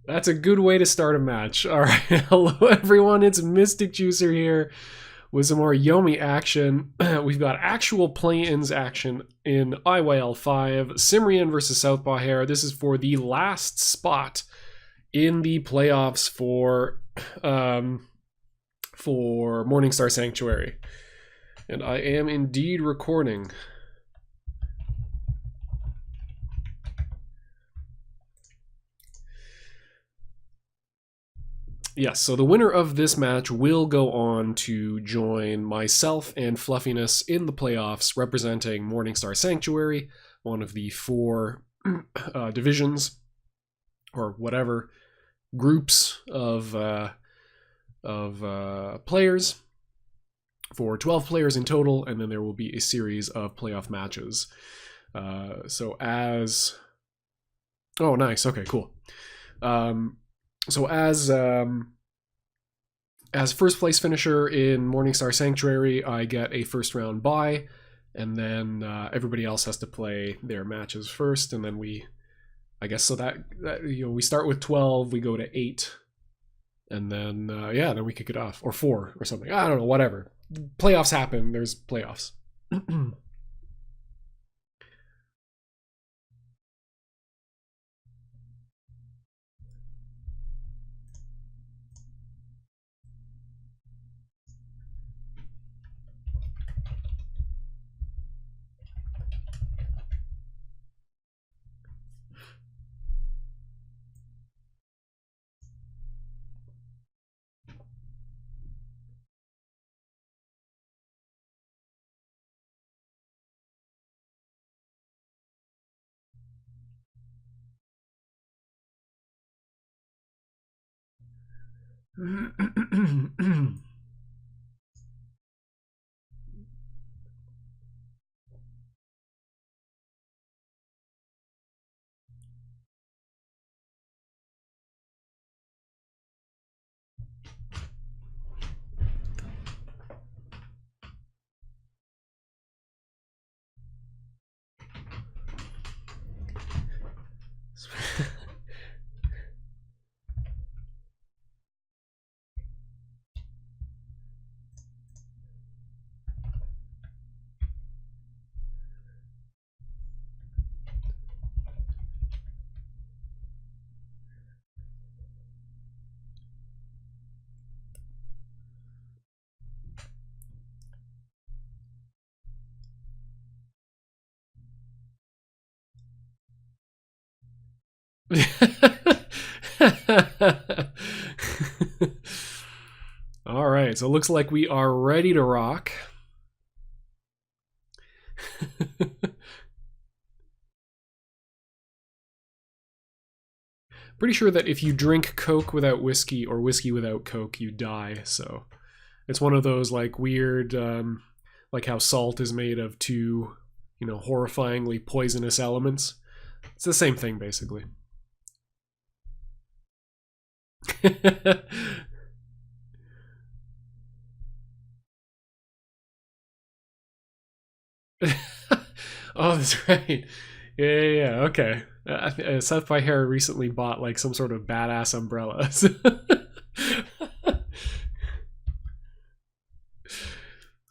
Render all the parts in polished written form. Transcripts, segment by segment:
That's a good way to start a match. All right, hello everyone. It's Mystic Juicer here with some more Yomi action. We've got actual play-ins action in IYL5, Scymrian versus Southpaw Hare. This is for the last spot in the playoffs for Morningstar Sanctuary, and I am indeed recording. Yes, so the winner of this match will go on to join myself and Fluffiness in the playoffs, representing Morningstar Sanctuary, one of the four divisions, or whatever, groups of players, for 12 players in total, and then there will be a series of playoff matches. So as... Oh, nice. Okay, cool. So as first place finisher in Morningstar Sanctuary, I get a first round bye, and then everybody else has to play their matches first, and then I guess so that we start with 12, we go to 8, and then then we kick it off, or 4 or something. I don't know, whatever. Playoffs happen. There's playoffs. All right, so it looks like we are ready to rock. Pretty sure that if you drink Coke without whiskey or whiskey without Coke, you die. So it's one of those like weird, like how salt is made of two, horrifyingly poisonous elements. It's the same thing, basically. Oh, that's right. Yeah. Okay. Southpaw Hare recently bought like some sort of badass umbrella. So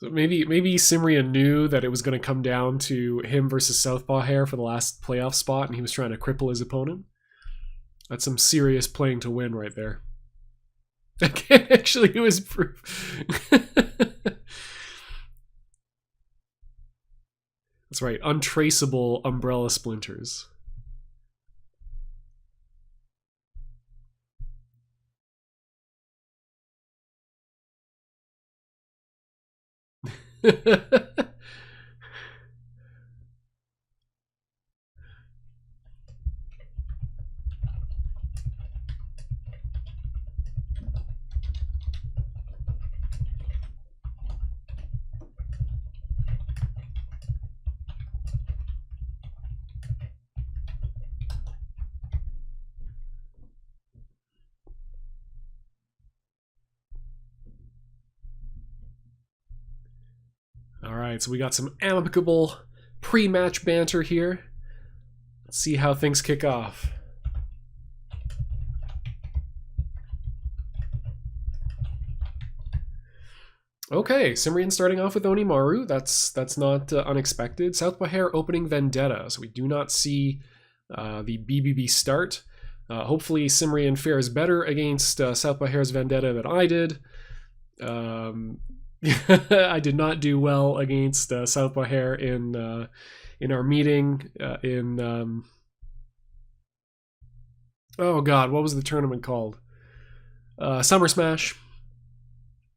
maybe Scymrian knew that it was going to come down to him versus Southpaw Hare for the last playoff spot, and he was trying to cripple his opponent. That's some serious playing to win right there. Actually, it was proof. That's right, untraceable umbrella splinters. All right, so we got some amicable pre-match banter here. Let's see how things kick off. Okay, Scymrian starting off with Onimaru. That's not unexpected. Southpaw Hare opening Vendetta, so we do not see the BBB start. Hopefully Scymrian fares better against Southpaw Hare's Vendetta than I did. I did not do well against Southpaw Hare in our meeting oh god, what was the tournament called? Summer Smash.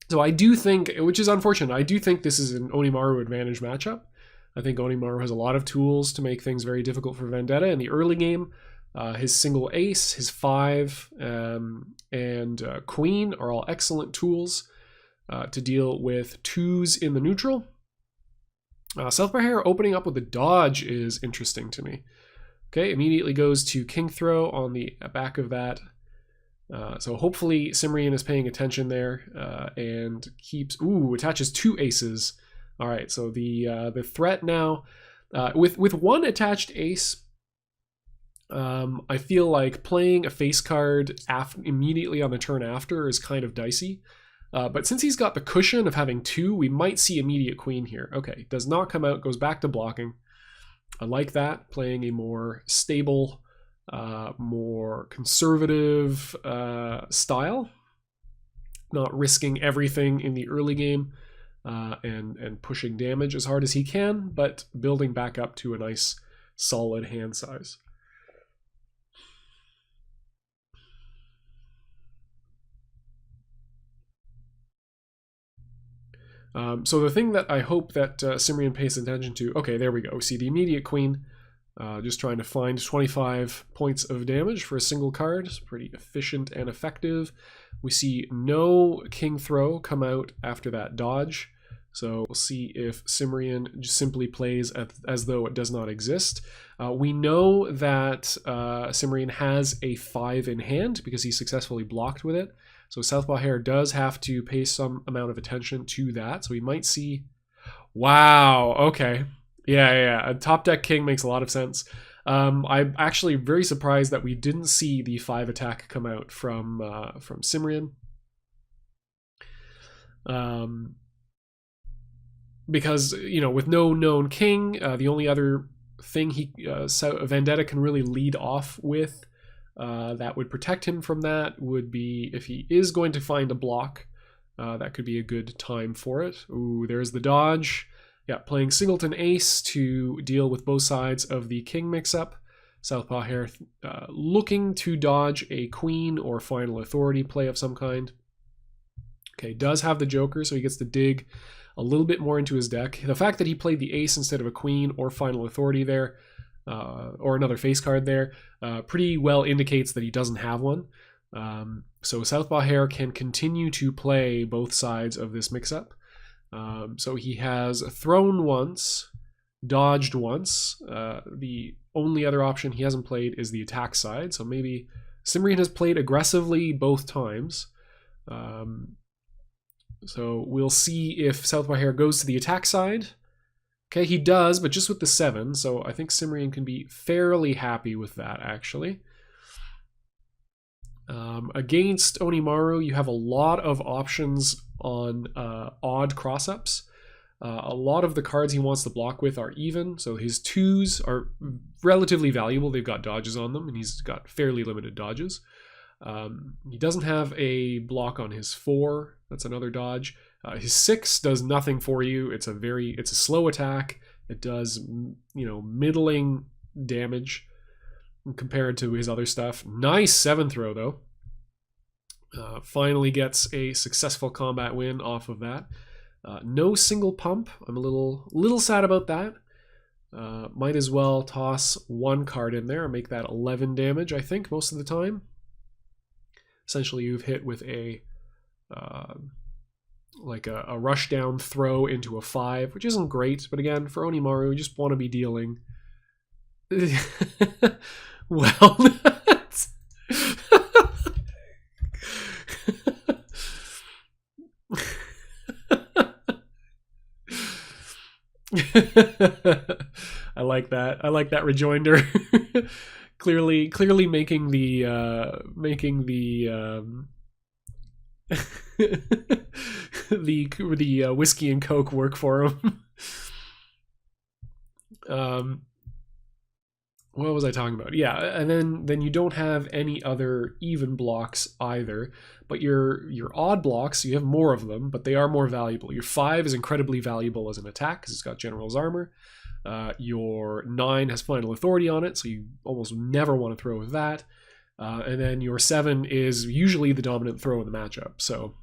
So I do think, which is unfortunate, I do think this is an Onimaru advantage matchup. I think Onimaru has a lot of tools to make things very difficult for Vendetta in the early game. His single ace, his 5, and queen are all excellent tools to deal with 2s in the neutral. Southpaw Hare opening up with a dodge is interesting to me. Okay, immediately goes to king throw on the back of that. So hopefully Scymrian is paying attention there and keeps... Ooh, attaches 2 aces. All right, so the threat now... with one attached ace, I feel like playing a face card immediately on the turn after is kind of dicey. But since he's got the cushion of having 2, we might see immediate queen here. Okay, does not come out, goes back to blocking. I like that, playing a more stable, more conservative style. Not risking everything in the early game and pushing damage as hard as he can, but building back up to a nice solid hand size. So the thing that I hope that Scymrian pays attention to, okay, there we go. We see the immediate queen, just trying to find 25 points of damage for a single card. It's pretty efficient and effective. We see no king throw come out after that dodge. So we'll see if Scymrian just simply plays as though it does not exist. We know that Scymrian has a 5 in hand because he successfully blocked with it. So Southpaw Hare does have to pay some amount of attention to that. So we might see... Wow, okay. Yeah. A top deck king makes a lot of sense. I'm actually very surprised that we didn't see the 5 attack come out from Scymrian. Because, you know, with no known king, the only other thing Vendetta can really lead off with that would protect him from that would be if he is going to find a block. That could be a good time for it. Ooh, there's the dodge. Yeah, playing singleton ace to deal with both sides of the king mix-up. Southpaw Hare looking to dodge a queen or final authority play of some kind. Okay, does have the joker, so he gets to dig a little bit more into his deck. The fact that he played the ace instead of a queen or final authority there, or another face card there, pretty well indicates that he doesn't have one. So Southpaw Hare can continue to play both sides of this mix-up. So he has thrown once, dodged once. The only other option he hasn't played is the attack side. So maybe Scymrian has played aggressively both times. So we'll see if Southpaw Hare goes to the attack side. Okay, he does, but just with the 7. So I think Scymrian can be fairly happy with that, actually. Against Onimaru, you have a lot of options on odd cross-ups. A lot of the cards he wants to block with are even, so his 2s are relatively valuable. They've got dodges on them, and he's got fairly limited dodges. He doesn't have a block on his 4. That's another dodge. His 6 does nothing for you. It's a slow attack. It does, you know, middling damage compared to his other stuff. Nice 7 throw though. Finally gets a successful combat win off of that. No single pump. I'm a little sad about that. Might as well toss 1 card in there and make that 11 damage, I think, most of the time. Essentially, you've hit with a like a rush down throw into a 5, which isn't great, but again, for Onimaru, you just want to be dealing. Well, I like that. I like that rejoinder. clearly making the the whiskey and coke work for him. What was I talking about? Yeah, and then you don't have any other even blocks either, but your odd blocks, you have more of them, but they are more valuable. Your 5 is incredibly valuable as an attack because it's got General's Armor. Your 9 has Final Authority on it, so you almost never want to throw with that. And then your 7 is usually the dominant throw in the matchup, so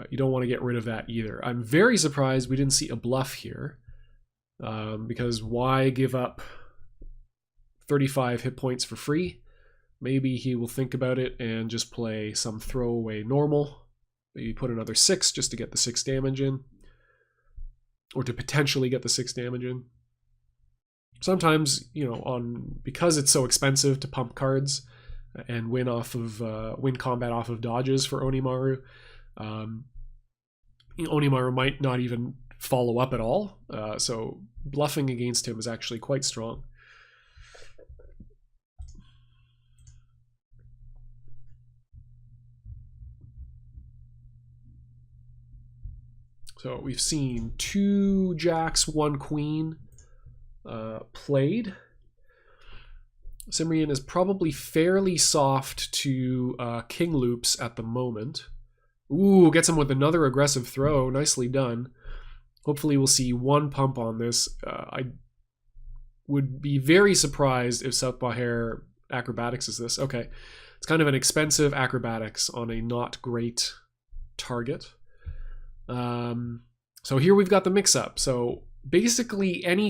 you don't want to get rid of that either. I'm very surprised we didn't see a bluff here, because why give up 35 hit points for free? Maybe he will think about it and just play some throwaway normal. Maybe put another 6 just to get the 6 damage in, or to potentially get the 6 damage in. Sometimes, you know, because it's so expensive to pump cards and win combat off of dodges for Onimaru, Onimaru might not even follow up at all. So bluffing against him is actually quite strong. So we've seen 2 jacks, 1 queen played. Scymrian is probably fairly soft to king loops at the moment. Ooh, gets him with another aggressive throw. Nicely done. Hopefully we'll see 1 pump on this. I would be very surprised if Southpaw Hare acrobatics is this. Okay, it's kind of an expensive acrobatics on a not great target. So here we've got the mix-up. So basically any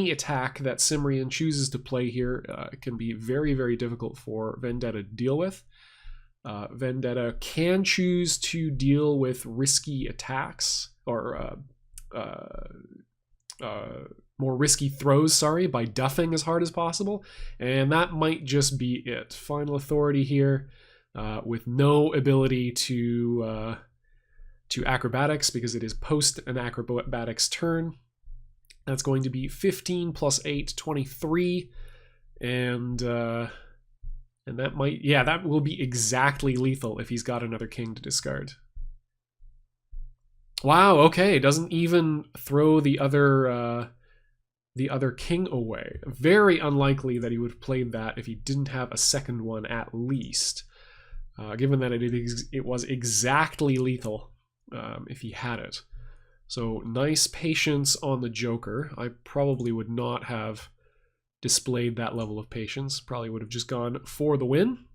attack that Scymrian chooses to play here can be very, very difficult for Vendetta to deal with. Vendetta can choose to deal with risky attacks, or more risky throws, sorry, by duffing as hard as possible, and that might just be it. Final Authority here with no ability to acrobatics because it is post an acrobatics turn. That's going to be 15 plus 8, 23, and that might, yeah, that will be exactly lethal if he's got another king to discard. Wow, okay, doesn't even throw the other king away. Very unlikely that he would have played that if he didn't have a second one at least, given that it was exactly lethal if he had it. So nice patience on the Joker. I probably would not have displayed that level of patience. Probably would have just gone for the win.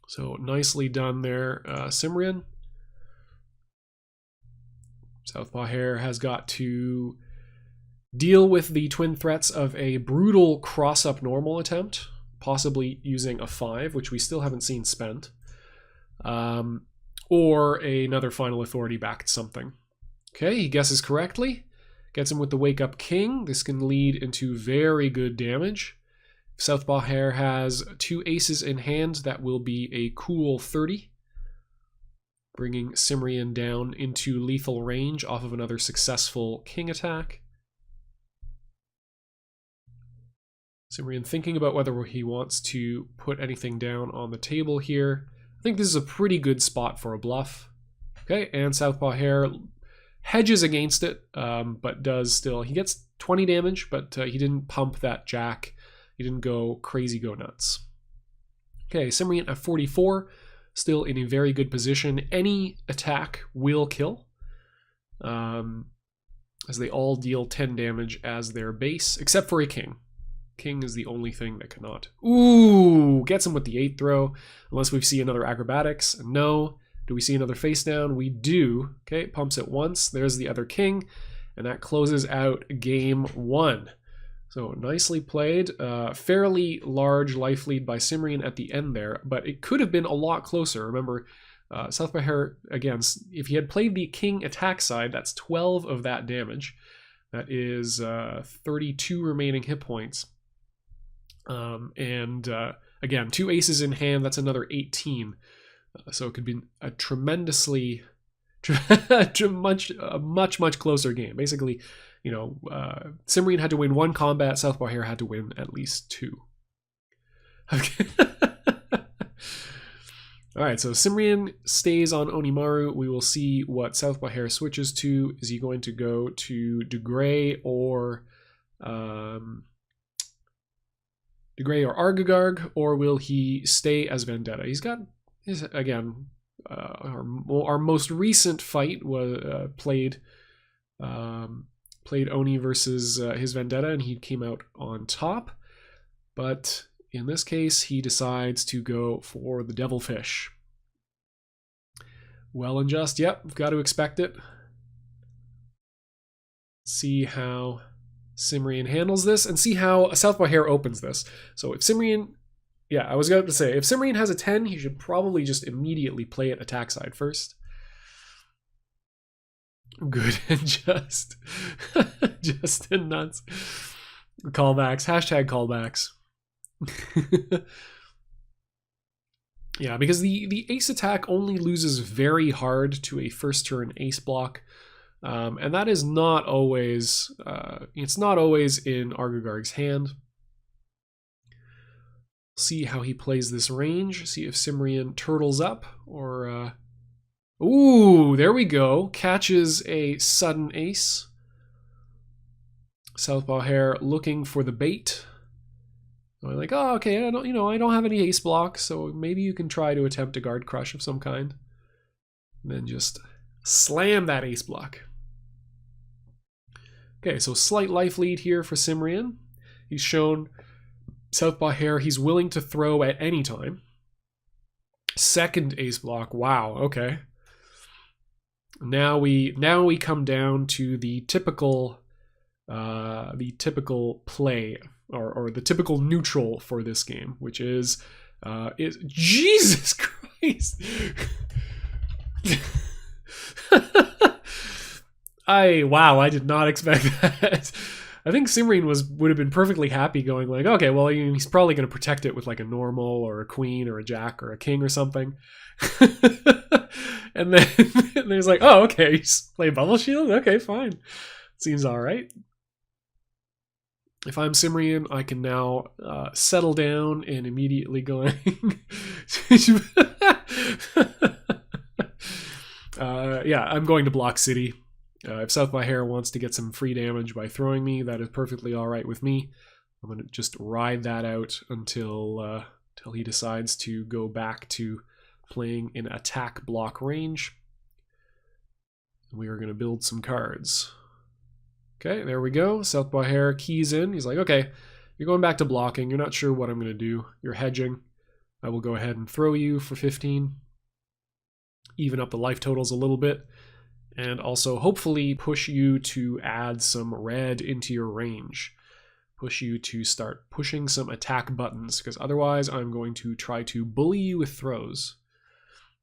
So nicely done there, Scymrian. Southpaw Hare has got to deal with the twin threats of a brutal cross-up normal attempt, possibly using a 5, which we still haven't seen spent, or another Final Authority backed something. Okay, he guesses correctly. Gets him with the Wake Up King. This can lead into very good damage. If Southpaw Hare has 2 aces in hand, that will be a cool 30. Bringing Scymrian down into lethal range off of another successful king attack. Scymrian thinking about whether he wants to put anything down on the table here. I think this is a pretty good spot for a bluff. Okay, and Southpaw Hare hedges against it, but does still. He gets 20 damage, but he didn't pump that jack. He didn't go crazy, go nuts. Okay, Scymrian at 44, still in a very good position. Any attack will kill, as they all deal 10 damage as their base, except for a king. King is the only thing that cannot. Ooh, gets him with the 8th throw, unless we see another acrobatics. No. Do we see another face down? We do. Okay, pumps it once. There's the other king, and that closes out game 1. So nicely played. Fairly large life lead by Scymrian at the end there, but it could have been a lot closer. Remember, Southpaw Hare, again, if he had played the king attack side, that's 12 of that damage. That is 32 remaining hit points. Again, 2 aces in hand, that's another 18. So it could be a tremendously, much closer game. Basically, Scymrian had to win 1 combat, Southpaw Hare had to win at least 2. Okay. Alright, so Scymrian stays on Onimaru. We will see what Southpaw Hare switches to. Is he going to go to Degray or Argagarg, or will he stay as Vendetta? He's got again, our most recent fight was played Oni versus his Vendetta, and he came out on top. But in this case, he decides to go for the Devilfish. Well and just, yep, we've got to expect it. See how Scymrian handles this, and see how Southpaw Hare opens this. So if Scymrian, I was going to say, if Scymrian has a 10, he should probably just immediately play it attack side first. Good and just. Just and nuts. Callbacks. Hashtag callbacks. Yeah, because the ace attack only loses very hard to a first turn ace block. And that is not always, it's not always in Argagarg's hand. See how he plays this range. See if Scymrian turtles up or, ooh, there we go. Catches a sudden ace. Southpaw Hare looking for the bait. So I'm like, oh, okay, I don't have any ace blocks, so maybe you can try to attempt a guard crush of some kind. And then just slam that ace block. Okay, so slight life lead here for Scymrian. He's shown Southpaw Hare he's willing to throw at any time. Second ace block, wow, okay. Now we come down to the typical play or the typical neutral for this game, which is Jesus Christ. I did not expect that. I think Scymrian would have been perfectly happy going like, okay, well, he's probably going to protect it with like a normal or a queen or a jack or a king or something. And then there's like, oh, okay, he's playing Bubble Shield? Okay, fine. Seems all right. If I'm Scymrian, I can now settle down and immediately going... I'm going to block City. If Southpaw Hare wants to get some free damage by throwing me, that is perfectly all right with me. I'm going to just ride that out until he decides to go back to playing in attack block range. We are going to build some cards. Okay, there we go. Southpaw Hare keys in. He's like, okay, you're going back to blocking. You're not sure what I'm going to do. You're hedging. I will go ahead and throw you for 15. Even up the life totals a little bit. And also hopefully push you to add some red into your range. Push you to start pushing some attack buttons, because otherwise I'm going to try to bully you with throws.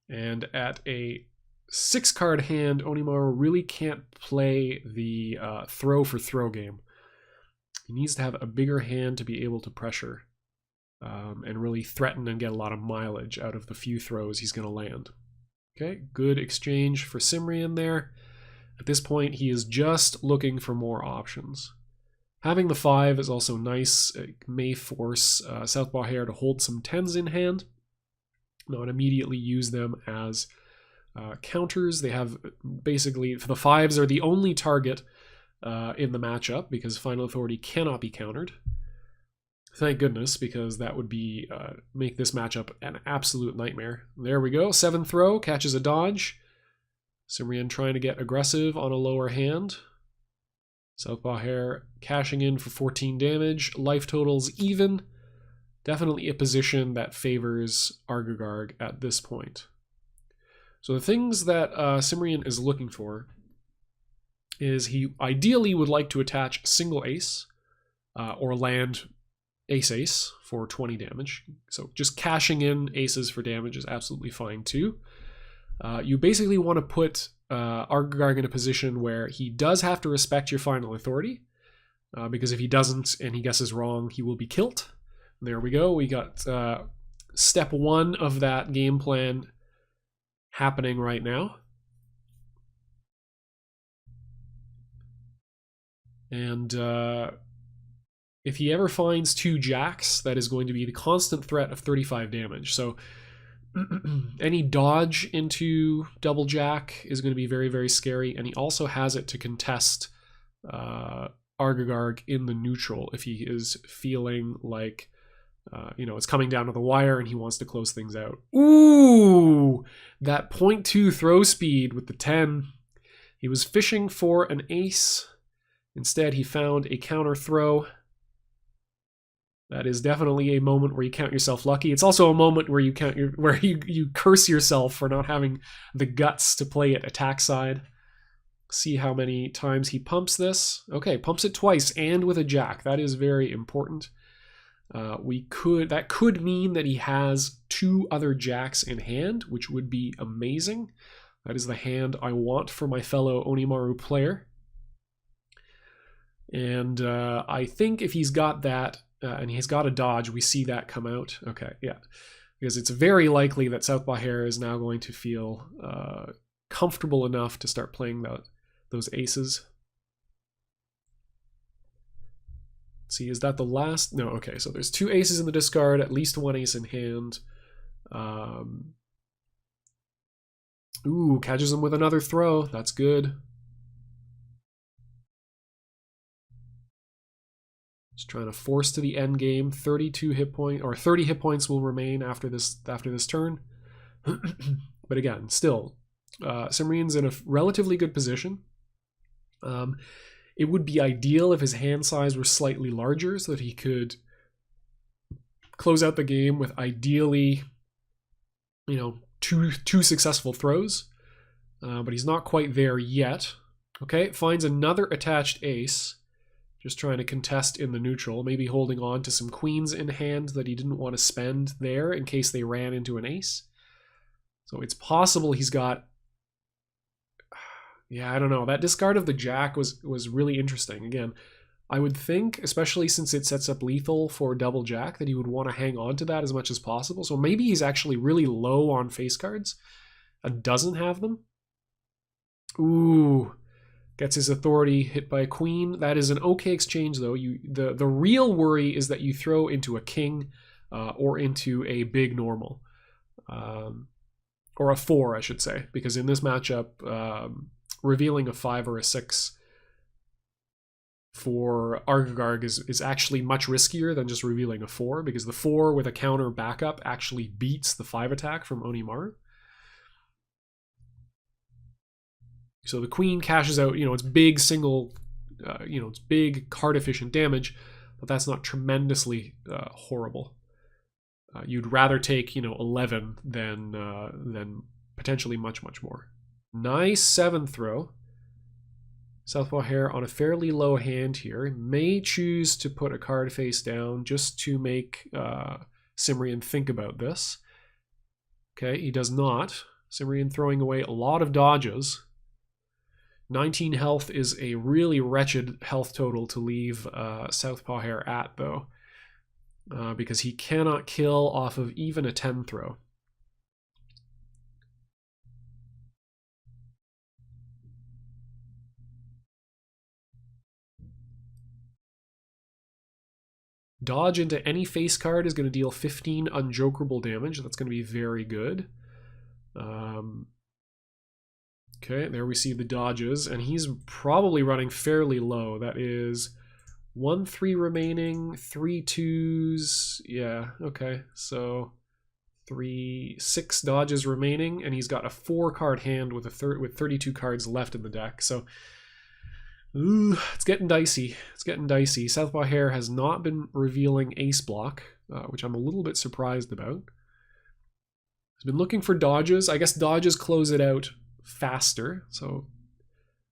And at a 6-card hand, Onimaru really can't play the throw for throw game. He needs to have a bigger hand to be able to pressure and really threaten and get a lot of mileage out of the few throws he's going to land. Okay, good exchange for Scymrian there. At this point, he is just looking for more options. Having the 5 is also nice. It may force Southpaw Hare to hold some 10s in hand, not immediately use them as counters. They have basically, the 5s are the only target in the matchup because Final Authority cannot be countered. Thank goodness, because that would be make this matchup an absolute nightmare. There we go. 7th throw, catches a dodge. Scymrian trying to get aggressive on a lower hand. Southpaw Hare cashing in for 14 damage. Life totals even. Definitely a position that favors Argagarg at this point. So the things that Scymrian is looking for is he ideally would like to attach single ace or land ace for 20 damage. So just cashing in aces for damage is absolutely fine too. You basically want to put Argagarg in a position where he does have to respect your final authority, because if he doesn't and he guesses wrong, he will be killed. There we go. We got step 1 of that game plan happening right now. And if he ever finds 2 jacks, that is going to be the constant threat of 35 damage. So any dodge into double jack is going to be very, very scary. And he also has it to contest Argagarg in the neutral if he is feeling like, it's coming down to the wire and he wants to close things out. Ooh, that 0.2 throw speed with the 10. He was fishing for an ace. Instead, he found a counter throw. That is definitely a moment where you count yourself lucky. It's also a moment where you curse yourself for not having the guts to play it attack side. See how many times he pumps this. Okay, pumps it twice and with a jack. That is very important. That could mean that he has 2 other jacks in hand, which would be amazing. That is the hand I want for my fellow Onimaru player. And I think if he's got that, and he's got a dodge, we see that come out. Okay, yeah. Because it's very likely that Southpaw Hare is now going to feel comfortable enough to start playing those aces. Let's see, is that the last? No, okay, so there's 2 aces in the discard, at least 1 ace in hand. Ooh, catches him with another throw. That's good. Just trying to force to the end game. 32 hit point or 30 hit points will remain after this turn. But again, still, Scymrian's in a relatively good position. It would be ideal if his hand size were slightly larger so that he could close out the game with ideally, two successful throws. But he's not quite there yet. Okay, finds another attached ace. Just trying to contest in the neutral, maybe holding on to some queens in hand that he didn't want to spend there in case they ran into an ace. So it's possible he's got... Yeah, I don't know. That discard of the jack was really interesting. Again, I would think, especially since it sets up lethal for double jack, that he would want to hang on to that as much as possible. So maybe he's actually really low on face cards and doesn't have them. Ooh... Gets his authority hit by a queen. That is an okay exchange, though. The real worry is that you throw into a king or into a big normal. Or a 4, I should say. Because in this matchup, revealing a 5 or a 6 for Argagarg is actually much riskier than just revealing a 4. Because the 4 with a counter backup actually beats the 5 attack from Onimaru. So the queen cashes out, it's big single, it's big card efficient damage, but that's not tremendously horrible. You'd rather take, 11 than potentially much, much more. Nice 7 throw. Southpaw Hare on a fairly low hand here. May choose to put a card face down just to make Scymrian think about this. Okay, he does not. Scymrian throwing away a lot of dodges. 19 health is a really wretched health total to leave Southpaw Hare at, though, because he cannot kill off of even a 10 throw. Dodge into any face card is going to deal 15 unjokerable damage. That's going to be very good. Okay, there we see the dodges, and he's probably running fairly low. That is 1 3 remaining, 3 2s. Yeah, okay. So 6 dodges remaining, and he's got a 4-card hand with 32 cards left in the deck. So it's getting dicey. It's getting dicey. Southpaw Hare has not been revealing ace block, which I'm a little bit surprised about. He's been looking for dodges. I guess dodges close it out faster, so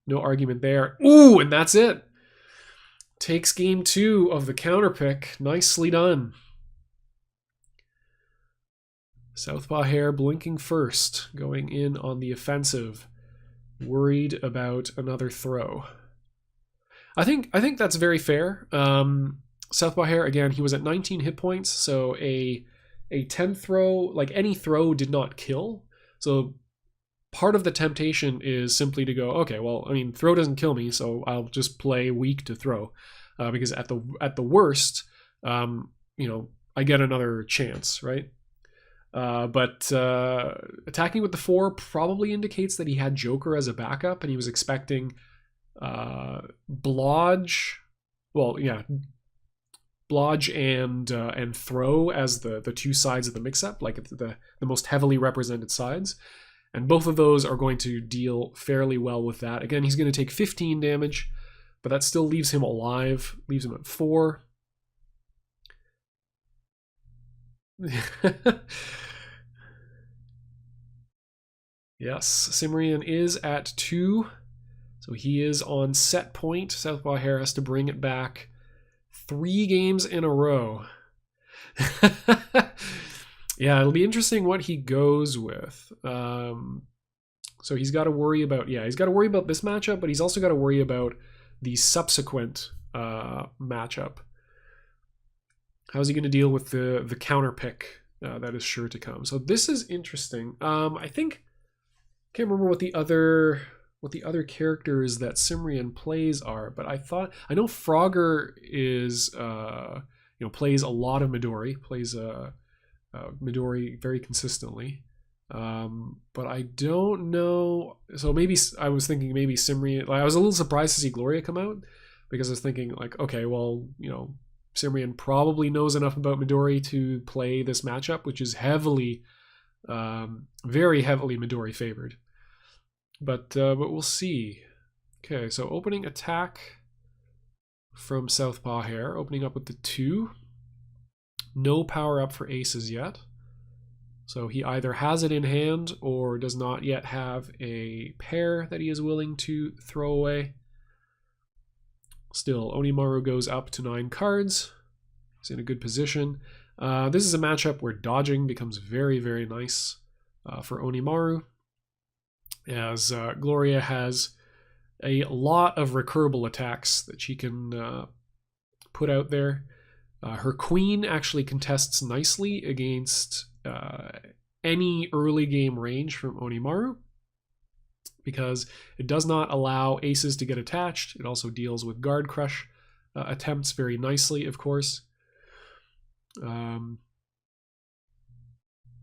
no argument there. Ooh, and that's it. Takes game 2 of the counter pick. Nicely done. Southpaw Hare blinking first, going in on the offensive, worried about another throw. I think that's very fair. Southpaw Hare, again, he was at 19 hit points, so a 10 throw, like any throw, did not kill. So part of the temptation is simply to go, okay, well, I mean, throw doesn't kill me, so I'll just play weak to throw, because at the worst, you know, I get another chance, right? But attacking with the 4 probably indicates that he had Joker as a backup, and he was expecting Blodge. Well, yeah, Blodge and Throw as the 2 sides of the mix-up, like the most heavily represented sides. And both of those are going to deal fairly well with that. Again, he's going to take 15 damage, but that still leaves him alive, leaves him at 4. Yes, Scymrian is at 2, so he is on set point. Southpaw Hare has to bring it back 3 games in a row. Yeah, it'll be interesting what he goes with. So he's got to worry about, he's got to worry about this matchup, but he's also got to worry about the subsequent matchup. How's he going to deal with the counter pick that is sure to come? So this is interesting. I think, can't remember what the other characters that Scymrian plays are, but I know Frogger is plays a lot of Midori, plays Midori very consistently. But I don't know. So maybe I was thinking maybe Scymrian. Like, I was a little surprised to see Gloria come out, because I was thinking like, okay, well, you know, Scymrian probably knows enough about Midori to play this matchup, which is heavily, very heavily Midori favored. But we'll see. Okay, so opening attack from Southpaw Hare, opening up with the 2. No power up for aces yet. So he either has it in hand or does not yet have a pair that he is willing to throw away. Still, Onimaru goes up to 9 cards. He's in a good position. This is a matchup where dodging becomes very, very nice for Onimaru, as Gloria has a lot of recurable attacks that she can put out there. Her queen actually contests nicely against any early game range from Onimaru, because it does not allow aces to get attached. It also deals with guard crush attempts very nicely, of course.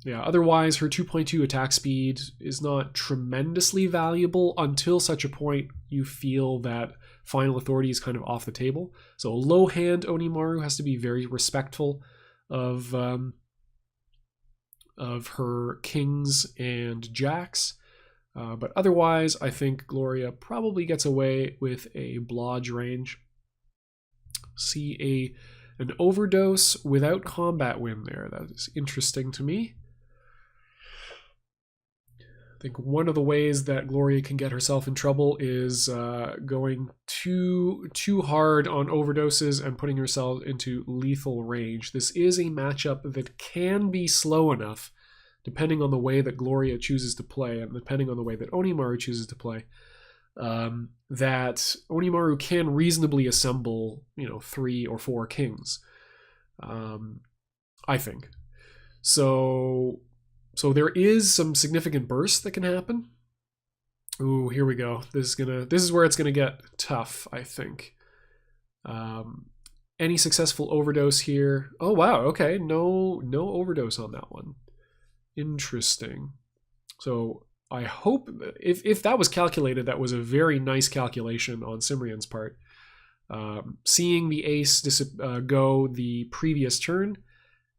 Otherwise, her 2.2 attack speed is not tremendously valuable until such a point you feel that Final Authority is kind of off the table. So a low hand Onimaru has to be very respectful of her kings and jacks. But otherwise, I think Gloria probably gets away with a blodge range. See an overdose without combat win there. That is interesting to me. I think one of the ways that Gloria can get herself in trouble is going too hard on overdoses and putting herself into lethal range. This is a matchup that can be slow enough, depending on the way that Gloria chooses to play and depending on the way that Onimaru chooses to play, that Onimaru can reasonably assemble, 3 or 4 kings, I think. So there is some significant burst that can happen. Ooh, here we go. This is where it's gonna get tough, I think. Any successful overdose here? Oh wow, okay, no overdose on that one. Interesting. So I hope if that was calculated, that was a very nice calculation on Scymrian's part. Seeing the ace go the previous turn,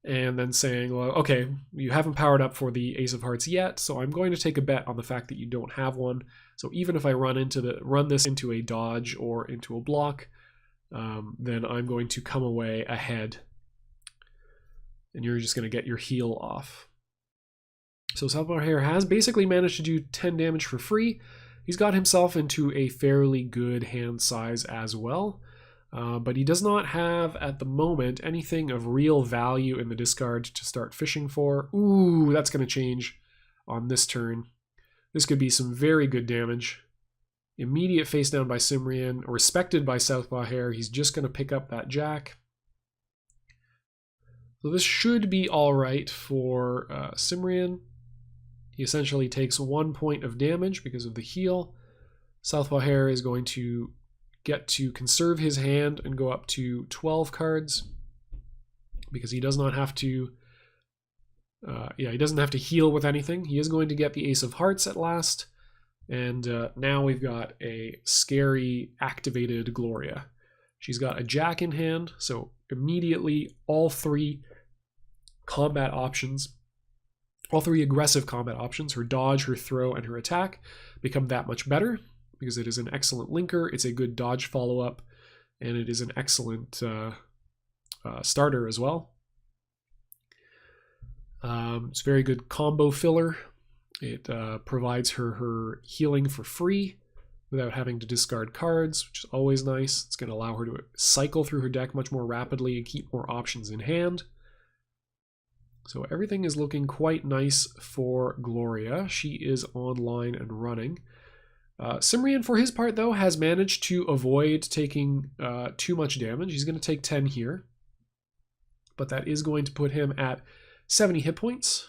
and then saying, well, okay, you haven't powered up for the Ace of Hearts yet, so I'm going to take a bet on the fact that you don't have one. So even if I run this into a dodge or into a block, then I'm going to come away ahead, and you're just going to get your heal off. So Southpaw Hare has basically managed to do 10 damage for free. He's got himself into a fairly good hand size as well. But he does not have, at the moment, anything of real value in the discard to start fishing for. Ooh, that's going to change on this turn. This could be some very good damage. Immediate face down by Scymrian, respected by Southpaw Hare. He's just going to pick up that jack. So this should be all right for Scymrian. He essentially takes 1 point of damage because of the heal. Southpaw Hare is going to get to conserve his hand and go up to 12 cards because he does not have to he doesn't have to heal with anything. He is going to get the Ace of Hearts at last, and now we've got a scary activated Gloria. She's got a Jack in hand, so immediately all three combat options, all three aggressive combat options, her dodge, her throw, and her attack, become that much better because it is an excellent linker, it's a good dodge follow-up, and it is an excellent starter as well. It's a very good combo filler. It provides her healing for free without having to discard cards, which is always nice. It's going to allow her to cycle through her deck much more rapidly and keep more options in hand. So everything is looking quite nice for Gloria. She is online and running. Scymrian, for his part, though, has managed to avoid taking too much damage. He's going to take 10 here, but that is going to put him at 70 hit points.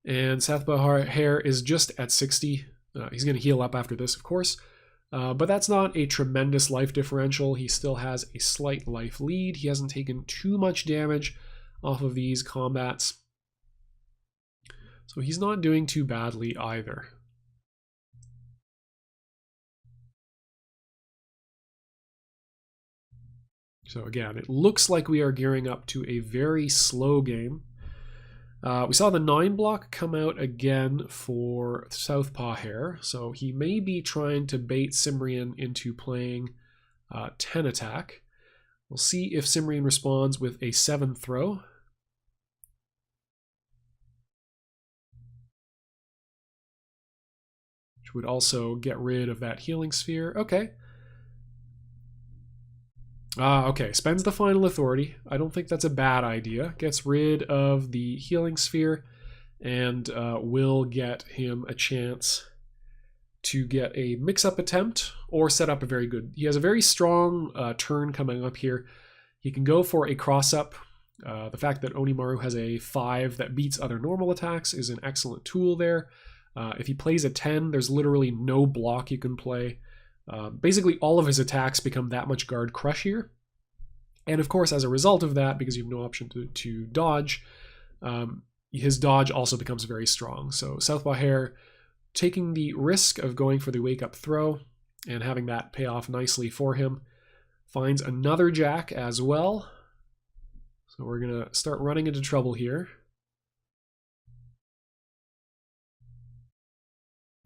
And Southpaw Hare is just at 60. He's going to heal up after this, of course. But that's not a tremendous life differential. He still has a slight life lead. He hasn't taken too much damage off of these combats. So he's not doing too badly either. So again, it looks like we are gearing up to a very slow game. We saw the 9 block come out again for Southpaw Hare, so he may be trying to bait Scymrian into playing 10 attack. We'll see if Scymrian responds with a 7 throw. Which would also get rid of that healing sphere. Okay. Okay, spends the final authority. I don't think that's a bad idea. Gets rid of the healing sphere and will get him a chance to get a mix-up attempt or set up a very good... He has a very strong turn coming up here. He can go for a cross-up. The fact that Onimaru has a 5 that beats other normal attacks is an excellent tool there. If he plays a 10, there's literally no block you can play. Basically, all of his attacks become that much guard crush here. And of course, as a result of that, because you have no option to dodge, his dodge also becomes very strong. So Southpaw Hare taking the risk of going for the wake-up throw and having that pay off nicely for him, finds another Jack as well. So we're going to start running into trouble here.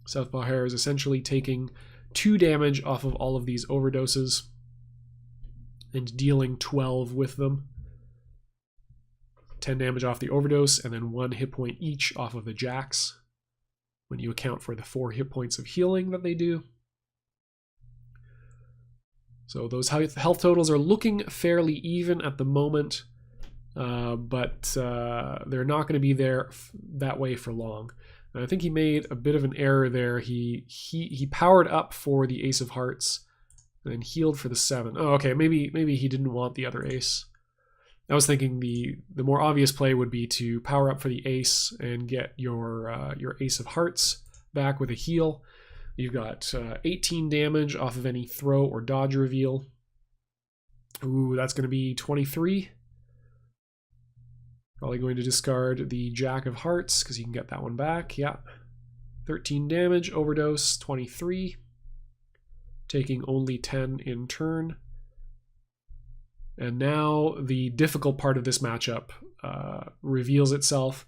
Southpaw Hare is essentially taking 2 damage off of all of these overdoses and dealing 12 with them. 10 damage off the overdose and then 1 hit point each off of the jacks when you account for the 4 hit points of healing that they do. So those health totals are looking fairly even at the moment, but they're not going to be there that way for long. And I think he made a bit of an error there. He powered up for the Ace of Hearts and then healed for the 7. Oh, okay, maybe he didn't want the other ace. I was thinking the more obvious play would be to power up for the ace and get your Ace of Hearts back with a heal. You've got 18 damage off of any throw or dodge reveal. Ooh, that's going to be 23. Probably going to discard the Jack of Hearts because you can get that one back. Yeah. 13 damage, overdose, 23. Taking only 10 in turn. And now the difficult part of this matchup reveals itself.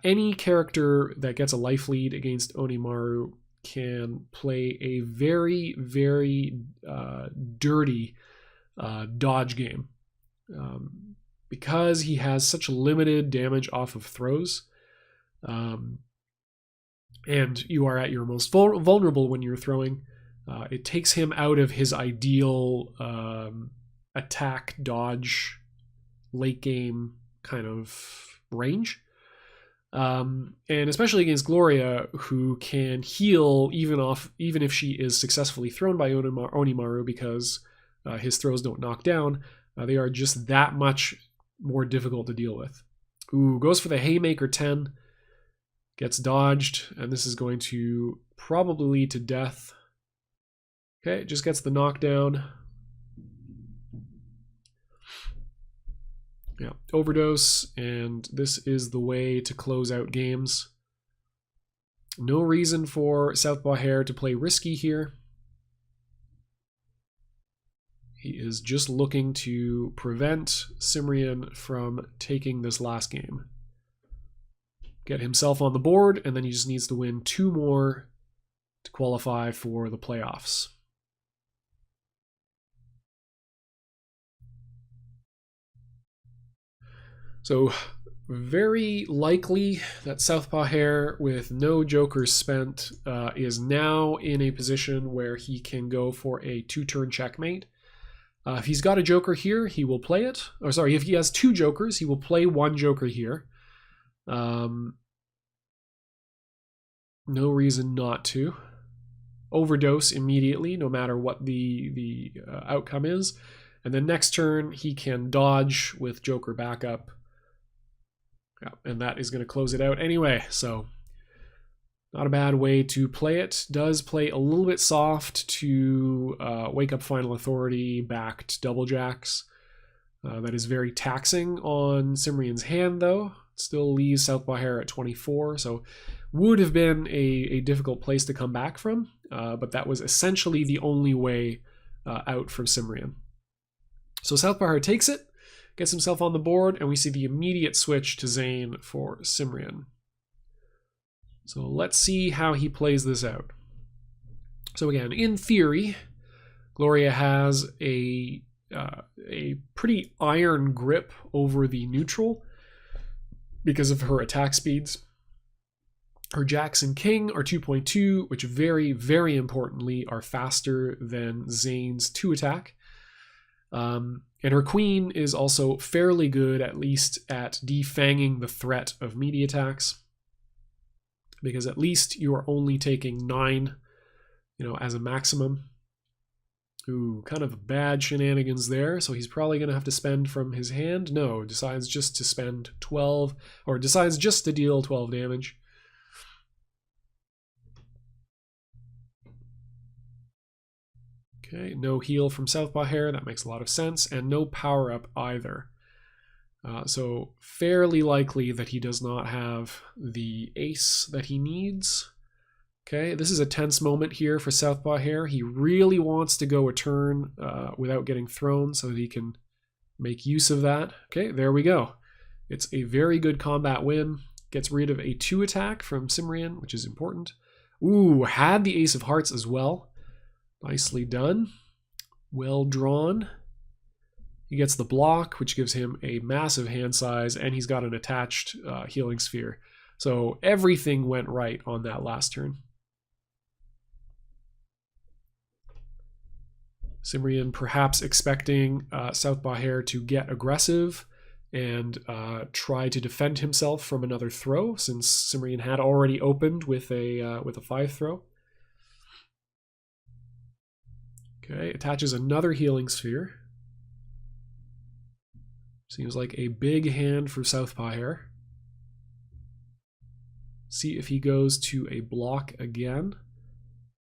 Any character that gets a life lead against Onimaru can play a very, very dirty dodge game. Because he has such limited damage off of throws, and you are at your most vulnerable when you're throwing, it takes him out of his ideal attack, dodge, late game kind of range. And especially against Gloria, who can heal even if she is successfully thrown by Onimaru because his throws don't knock down. They are just that much more difficult to deal with. Ooh, goes for the Haymaker 10. Gets dodged, and this is going to probably lead to death. Okay, it just gets the knockdown. Yeah, overdose, and this is the way to close out games. No reason for Southpaw Hare to play risky here. He is just looking to prevent Scymrian from taking this last game. Get himself on the board, and then he just needs to win 2 more to qualify for the playoffs. So very likely that Southpaw Hare, with no jokers spent, is now in a position where he can go for a 2-turn checkmate. If he's got a joker here, he will play it. Or sorry, if he has 2 jokers, he will play 1 joker here. No reason not to. Overdose immediately, no matter what the outcome is. And then next turn, he can dodge with joker backup. Yeah, and that is going to close it out anyway. So not a bad way to play it. Does play a little bit soft to wake up Final Authority backed double jacks. That is very taxing on Scymrian's hand, though. Still leaves Southpaw Hare at 24, so would have been a difficult place to come back from, but that was essentially the only way out for Scymrian. So Southpaw Hare takes it, gets himself on the board, and we see the immediate switch to Zane for Scymrian. So let's see how he plays this out. So again, in theory, Gloria has a pretty iron grip over the neutral because of her attack speeds. Her jacks and king are 2.2, which very, very importantly are faster than Zane's 2 attack. And her queen is also fairly good, at least at defanging the threat of meaty attacks, because at least you are only taking 9, as a maximum. Ooh, kind of bad shenanigans there. So he's probably going to have to spend from his hand. No, decides just to spend 12, or decides just to deal 12 damage. Okay, no heal from Southpaw Hare. That makes a lot of sense. And no power up either. So fairly likely that he does not have the ace that he needs. Okay, this is a tense moment here for Southpaw Hare. He really wants to go a turn without getting thrown so that he can make use of that. Okay, there we go. It's a very good combat win. Gets rid of a 2 attack from Scymrian, which is important. Ooh, had the Ace of Hearts as well. Nicely done. Well drawn. He gets the block, which gives him a massive hand size, and he's got an attached healing sphere. So everything went right on that last turn. Scymrian perhaps expecting Southpaw Hare to get aggressive and try to defend himself from another throw, since Scymrian had already opened with a 5 throw. Okay, attaches another healing sphere. Seems like a big hand for Southpaw Hare. See if he goes to a block again.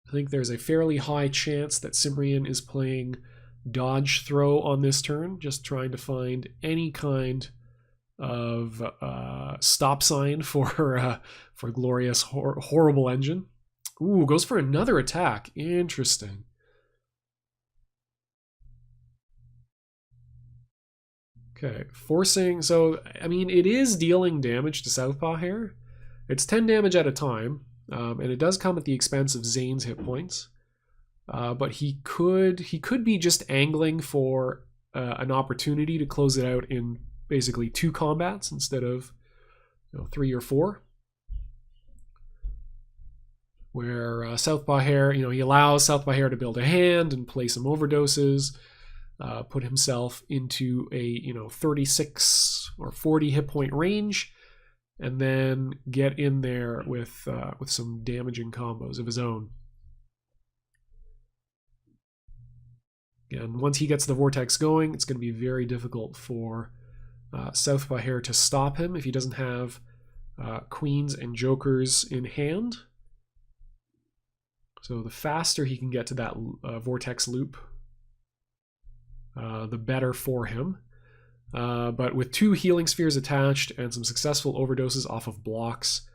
I think there's a fairly high chance that Scymrian is playing dodge throw on this turn, just trying to find any kind of stop sign for Gloria's horrible engine. Ooh, goes for another attack. Interesting. Okay, forcing. So, I mean, it is dealing damage to Southpaw Hare. It's 10 damage at a time. And it does come at the expense of Zane's hit points, but he could be just angling for an opportunity to close it out in basically 2 combats instead of 3 or 4. Where Southpaw Hare, he allows Southpaw Hare to build a hand and play some overdoses, put himself into a 36 or 40 hit point range, and then get in there with some damaging combos of his own. Again, once he gets the vortex going, it's going to be very difficult for Southpaw Hare to stop him if he doesn't have queens and jokers in hand. So the faster he can get to that vortex loop, the better for him. But with 2 healing spheres attached and some successful overdoses off of blocks,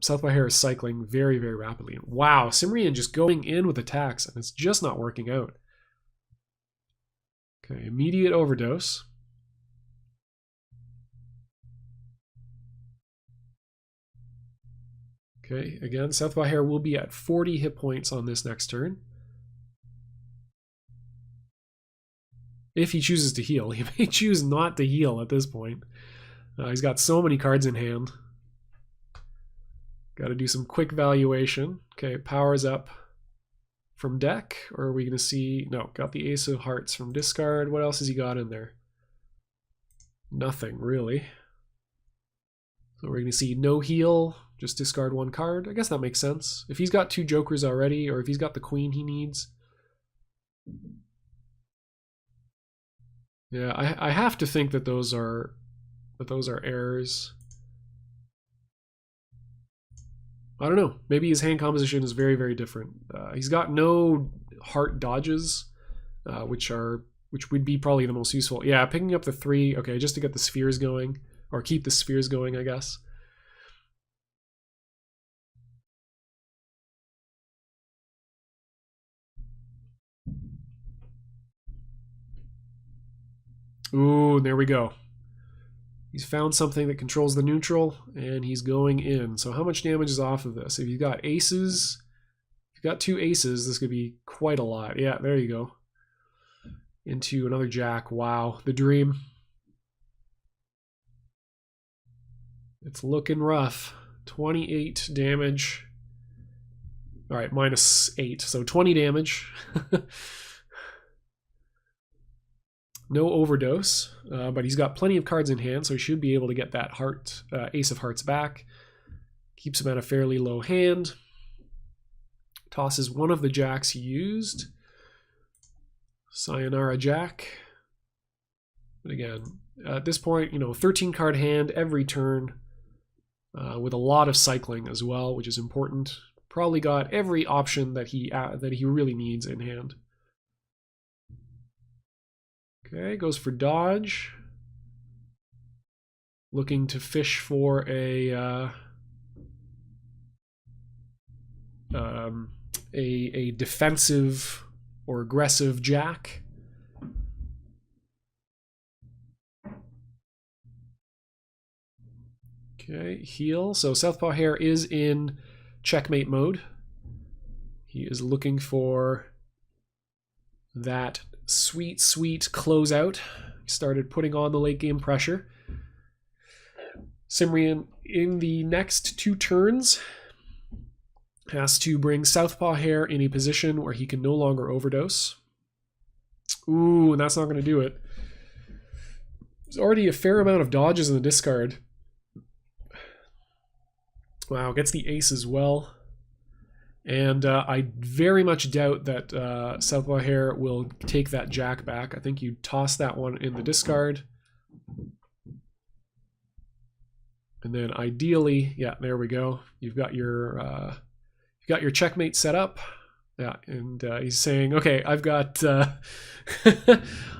Southpaw Hare is cycling very, very rapidly. Wow, Scymrian just going in with attacks, and it's just not working out. Okay, immediate overdose. Okay, again, Southpaw Hare will be at 40 hit points on this next turn. If he chooses to heal. He may choose not to heal at this point. He's got so many cards in hand. Got to do some quick valuation. Okay, powers up from deck. Or are we going to see... No, got the Ace of Hearts from discard. What else has he got in there? Nothing, really. So we're going to see no heal. Just discard 1 card. I guess that makes sense. If he's got 2 jokers already, or if he's got the queen he needs... Yeah, I have to think that those are errors. I don't know. Maybe his hand composition is very, very different. He's got no heart dodges, which would be probably the most useful. Yeah, picking up the 3. Okay, just to get the spheres going, or keep the spheres going, I guess. Ooh, there we go. He's found something that controls the neutral, and he's going in. So how much damage is off of this? If you've got aces, if you've got 2 aces, this could be quite a lot. Yeah, there you go. Into another jack. Wow, the dream. It's looking rough. 28 damage. All right, -8, so 20 damage. No overdose, but he's got plenty of cards in hand, so he should be able to get that Ace of Hearts back. Keeps him at a fairly low hand. Tosses one of the jacks he used. Sayonara Jack. But again, at this point, 13 card hand every turn, with a lot of cycling as well, which is important. Probably got every option that he really needs in hand. Okay, goes for dodge. Looking to fish for a defensive or aggressive jack. Okay, heal. So Southpaw Hare is in checkmate mode. He is looking for that sweet, sweet closeout. He started putting on the late game pressure. Scymrian, in the next 2 turns, has to bring Southpaw Hare in a position where he can no longer overdose. Ooh, and that's not going to do it. There's already a fair amount of dodges in the discard. Wow, gets the ace as well. And I very much doubt that Southpaw Hare will take that jack back. I think you toss that one in the discard. And then ideally, yeah, there we go. You've got your checkmate set up. Yeah, and he's saying, okay, I've got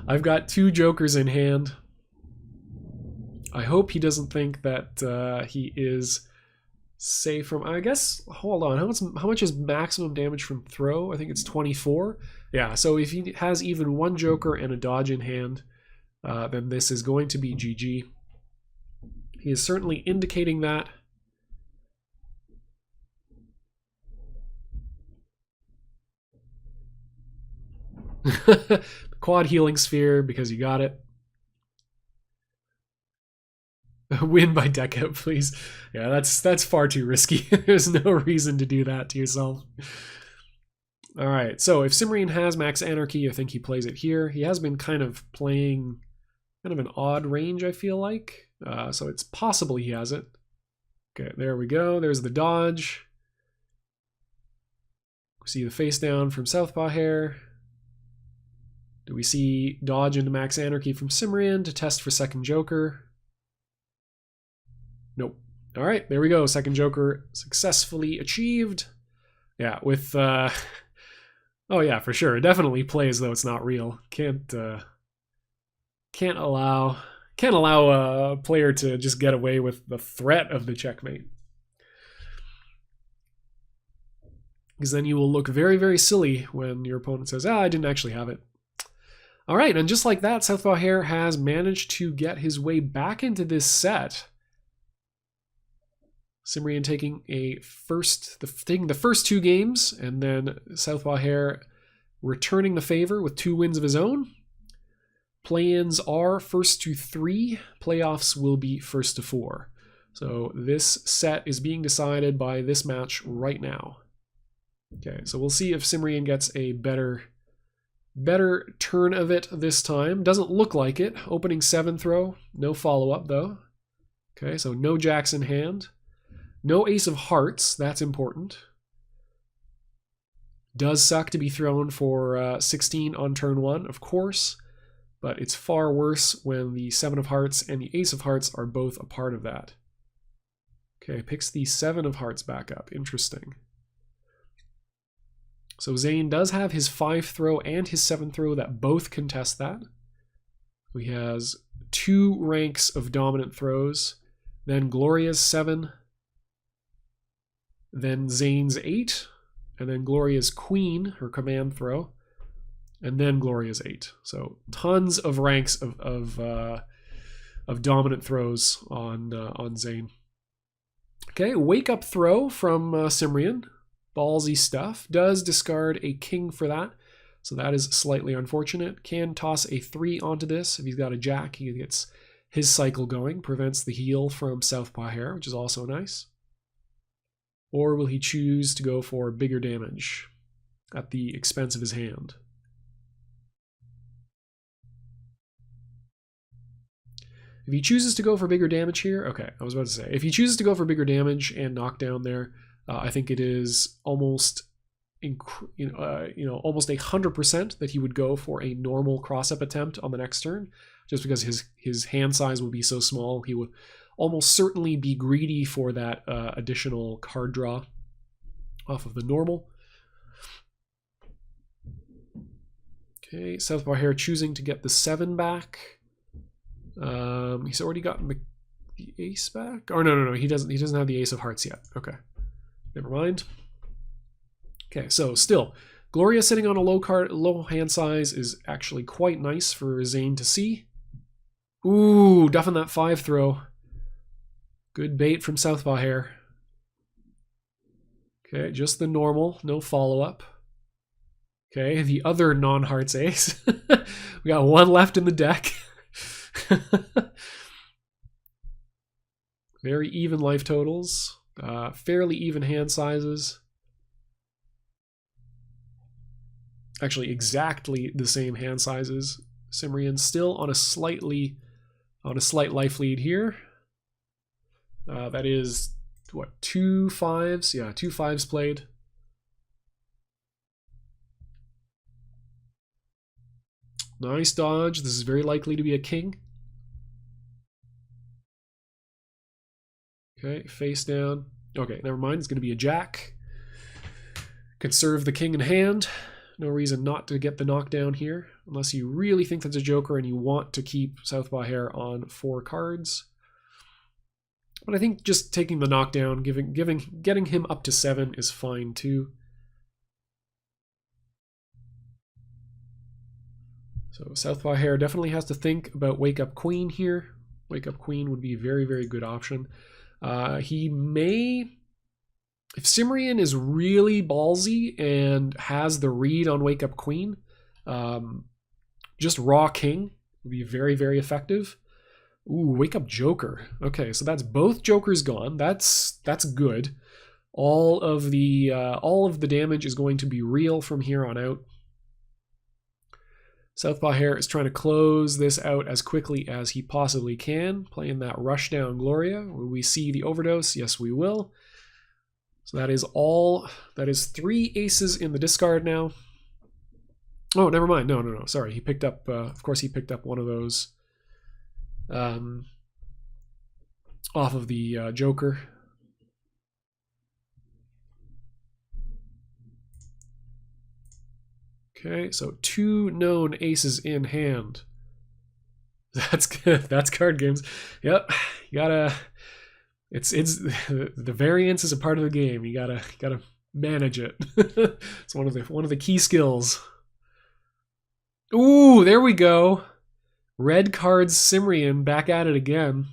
I've got 2 jokers in hand. I hope he doesn't think that he is safe from, I guess, hold on, how much is maximum damage from throw? I think it's 24. Yeah, so if he has even 1 joker and a dodge in hand, then this is going to be GG. He is certainly indicating that. Quad healing sphere because you got it. Win by deck out, please. Yeah, that's far too risky. There's no reason to do that to yourself. All right, so if Scymrian has Max Anarchy, I think he plays it here. He has been kind of playing kind of an odd range, I feel like. So it's possible he has it. Okay, there we go. There's the dodge. See the face down from Southpaw Hare. Do we see dodge into Max Anarchy from Scymrian to test for second joker? Nope. All right, there we go. Second Joker successfully achieved. Yeah, with oh yeah, for sure. Definitely play as though it's not real. Can't allow a player to just get away with the threat of the checkmate. Because then you will look very, very silly when your opponent says, I didn't actually have it. All right, and just like that, Southpaw Hare has managed to get his way back into this set. Scymrian taking the first 2 games, and then Southpaw Hare returning the favor with 2 wins of his own. Play-ins are first to 3. Playoffs will be first to 4. So this set is being decided by this match right now. Okay, so we'll see if Scymrian gets a better turn of it this time. Doesn't look like it. Opening 7 throw. No follow-up, though. Okay, so no jacks in hand. No ace of hearts. That's important. Does suck to be thrown for 16 on turn 1, of course. But it's far worse when the 7 of hearts and the ace of hearts are both a part of that. Okay, picks the 7 of hearts back up. Interesting. So Zane does have his 5 throw and his 7 throw that both contest that. He has 2 ranks of dominant throws, then Gloria's 7, then Zane's 8, and then Gloria's Queen, her command throw, and then Gloria's 8. So tons of ranks of dominant throws on Zane. Okay, wake up throw from Scymrian. Ballsy stuff. Does discard a king for that, so that is slightly unfortunate. Can toss a 3 onto this. If he's got a jack, he gets his cycle going. Prevents the heal from Southpaw Hare, which is also nice. Or will he choose to go for bigger damage at the expense of his hand? If he chooses to go for bigger damage here, okay, I was about to say, if he chooses to go for bigger damage and knockdown there, I think it is almost, almost 100% that he would go for a normal cross-up attempt on the next turn, just because his hand size will be so small. He would almost certainly be greedy for that additional card draw off of the normal. Okay, Southpaw Hare choosing to get the 7 back. He's already gotten the ace back. Oh no, he doesn't have the ace of hearts yet. Okay. Never mind. Okay, so still, Gloria sitting on a low hand size is actually quite nice for Zane to see. Ooh, duffing that 5 throw. Good bait from Southpaw Hare. Okay, just the normal, no follow-up. Okay, the other non-hearts ace. We got 1 left in the deck. Very even life totals. Fairly even hand sizes. Actually, exactly the same hand sizes. Scymrian still on a slight life lead here. That is what, 2 5s? Yeah, 2 5s played. Nice dodge. This is very likely to be a king. Okay, face down. Okay, never mind. It's going to be a jack. Conserve the king in hand. No reason not to get the knockdown here, unless you really think that's a joker and you want to keep Southpaw Hare on 4 cards. But I think just taking the knockdown, getting him up to 7 is fine too. So Southpaw Hare definitely has to think about Wake Up Queen here. Wake Up Queen would be a very, very good option. He may, if Scymrian is really ballsy and has the read on Wake Up Queen, just raw king would be very, very effective. Ooh, Wake Up Joker. Okay, so that's both jokers gone. That's good. All of the damage is going to be real from here on out. Southpaw Hare is trying to close this out as quickly as he possibly can, playing that Rushdown Gloria. Will we see the overdose? Yes, we will. So that is all. That is 3 aces in the discard now. Oh, never mind. No. Sorry, he picked up. Of course, he picked up one of those. off of the Joker. Okay, so 2 known aces in hand. That's good. That's card games. Yep, you gotta. It's the variance is a part of the game. You gotta manage it. It's one of the key skills. Ooh, there we go. Red cards Scymrian back at it again.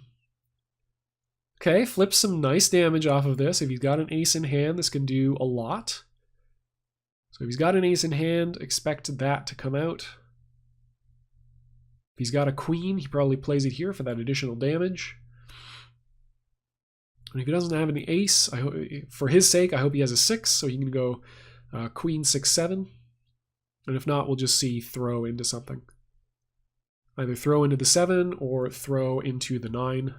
Okay, flip some nice damage off of this. If he's got an ace in hand, this can do a lot. So if he's got an ace in hand, expect that to come out. If he's got a queen, he probably plays it here for that additional damage. And if he doesn't have any ace, for his sake, I hope he has a 6, so he can go queen 6-7. And if not, we'll just see throw into something. Either throw into the 7 or throw into the 9.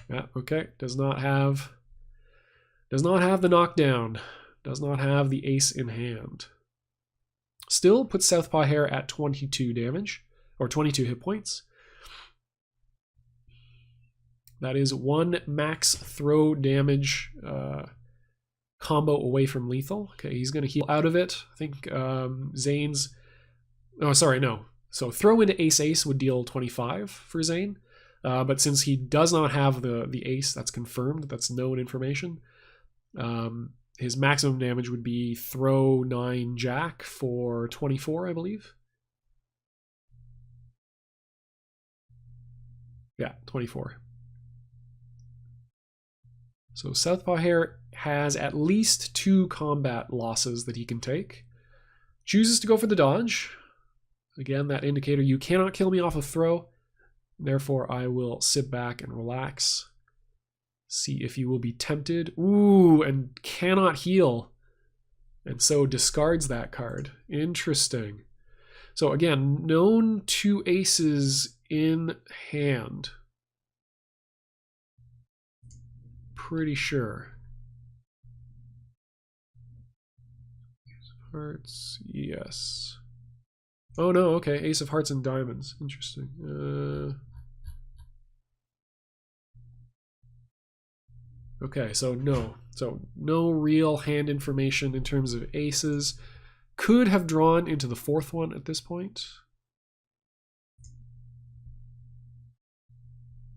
Yeah, okay. Does not have the knockdown. Does not have the ace in hand. Still puts Southpaw Hare at 22 damage, or 22 hit points. That is 1 max throw damage combo away from lethal. Okay, he's going to heal out of it. I think Zane's... Oh, sorry, no. So throw into ace-ace would deal 25 for Zane. But since he does not have the ace, that's confirmed. That's known information. His maximum damage would be throw 9 jack for 24, I believe. Yeah, 24. So Southpaw Hare has at least 2 combat losses that he can take. Chooses to go for the dodge. Again, that indicator, you cannot kill me off a throw. Therefore, I will sit back and relax. See if you will be tempted. Ooh, and cannot heal. And so discards that card. Interesting. So again, known 2 aces in hand. Pretty sure. Hearts, yes. Oh no, okay, ace of hearts and diamonds. Interesting. Okay, so no. So no real hand information in terms of aces. Could have drawn into the 4th one at this point.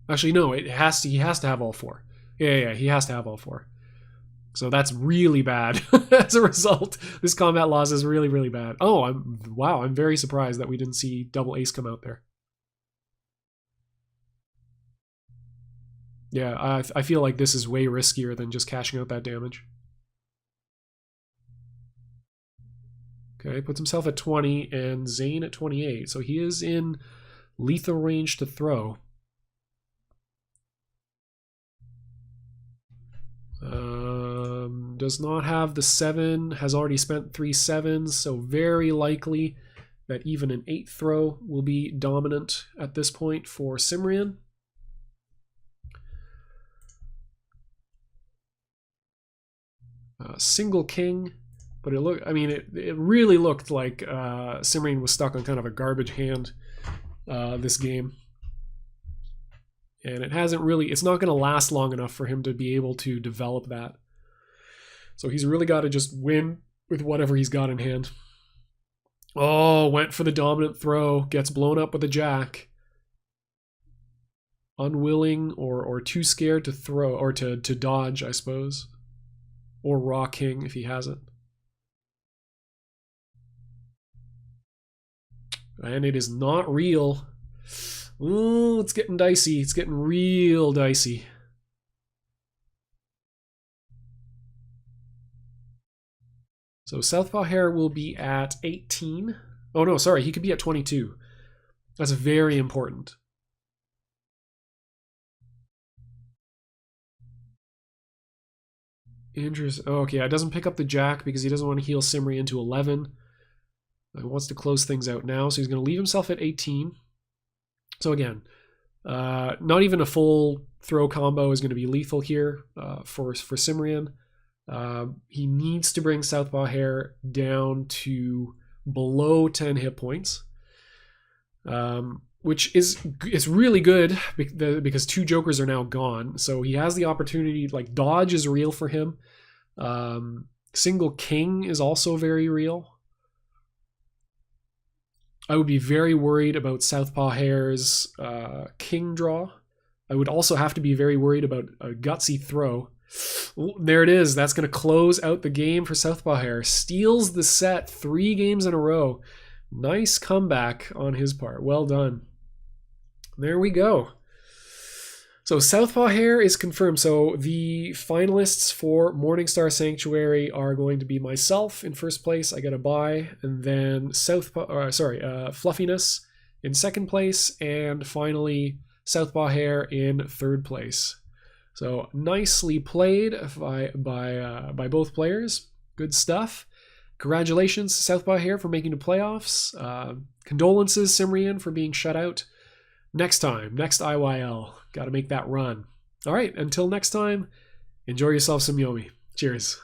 Actually, no, he has to have all 4. Yeah, he has to have all 4. So that's really bad. As a result, this combat loss is really, really bad. Oh, I'm very surprised that we didn't see double ace come out there. Yeah, I feel like this is way riskier than just cashing out that damage. Okay, puts himself at 20 and Zane at 28. So he is in lethal range to throw. Does not have the 7, has already spent 3 7s, so very likely that even an 8 throw will be dominant at this point for Scymrian. Single king, but it really looked like Scymrian was stuck on kind of a garbage hand this game. And it's not going to last long enough for him to be able to develop that. So he's really got to just win with whatever he's got in hand. Oh, went for the dominant throw, gets blown up with a jack. Unwilling or too scared to throw, or to dodge, I suppose. Or raw king if he has it. And it is not real. Ooh, it's getting dicey. It's getting real dicey. So Southpaw Hare will be at 18. Oh no, sorry, he could be at 22. That's very important. Interesting. Oh, okay, it doesn't pick up the jack because he doesn't want to heal Scymrian to 11. He wants to close things out now, so he's going to leave himself at 18. So again, not even a full throw combo is going to be lethal here for Scymrian. He needs to bring Southpaw Hare down to below 10 hit points. which is really good because 2 jokers are now gone. So he has the opportunity, like dodge is real for him. Single king is also very real. I would be very worried about Southpaw Hare's king draw. I would also have to be very worried about a gutsy throw. There it is. That's going to close out the game for Southpaw Hare. Steals the set 3 games in a row. Nice comeback on his part. Well done. There we go. So Southpaw Hare is confirmed. So the finalists for Morningstar Sanctuary are going to be myself in first place. I get a bye, and then Fluffiness in second place, and finally Southpaw Hare in third place. So nicely played by both players. Good stuff. Congratulations, Southpaw Hare, for making the playoffs. Condolences, Scymrian, for being shut out. Next time, next IYL. Got to make that run. All right, until next time, enjoy yourself some Yomi. Cheers.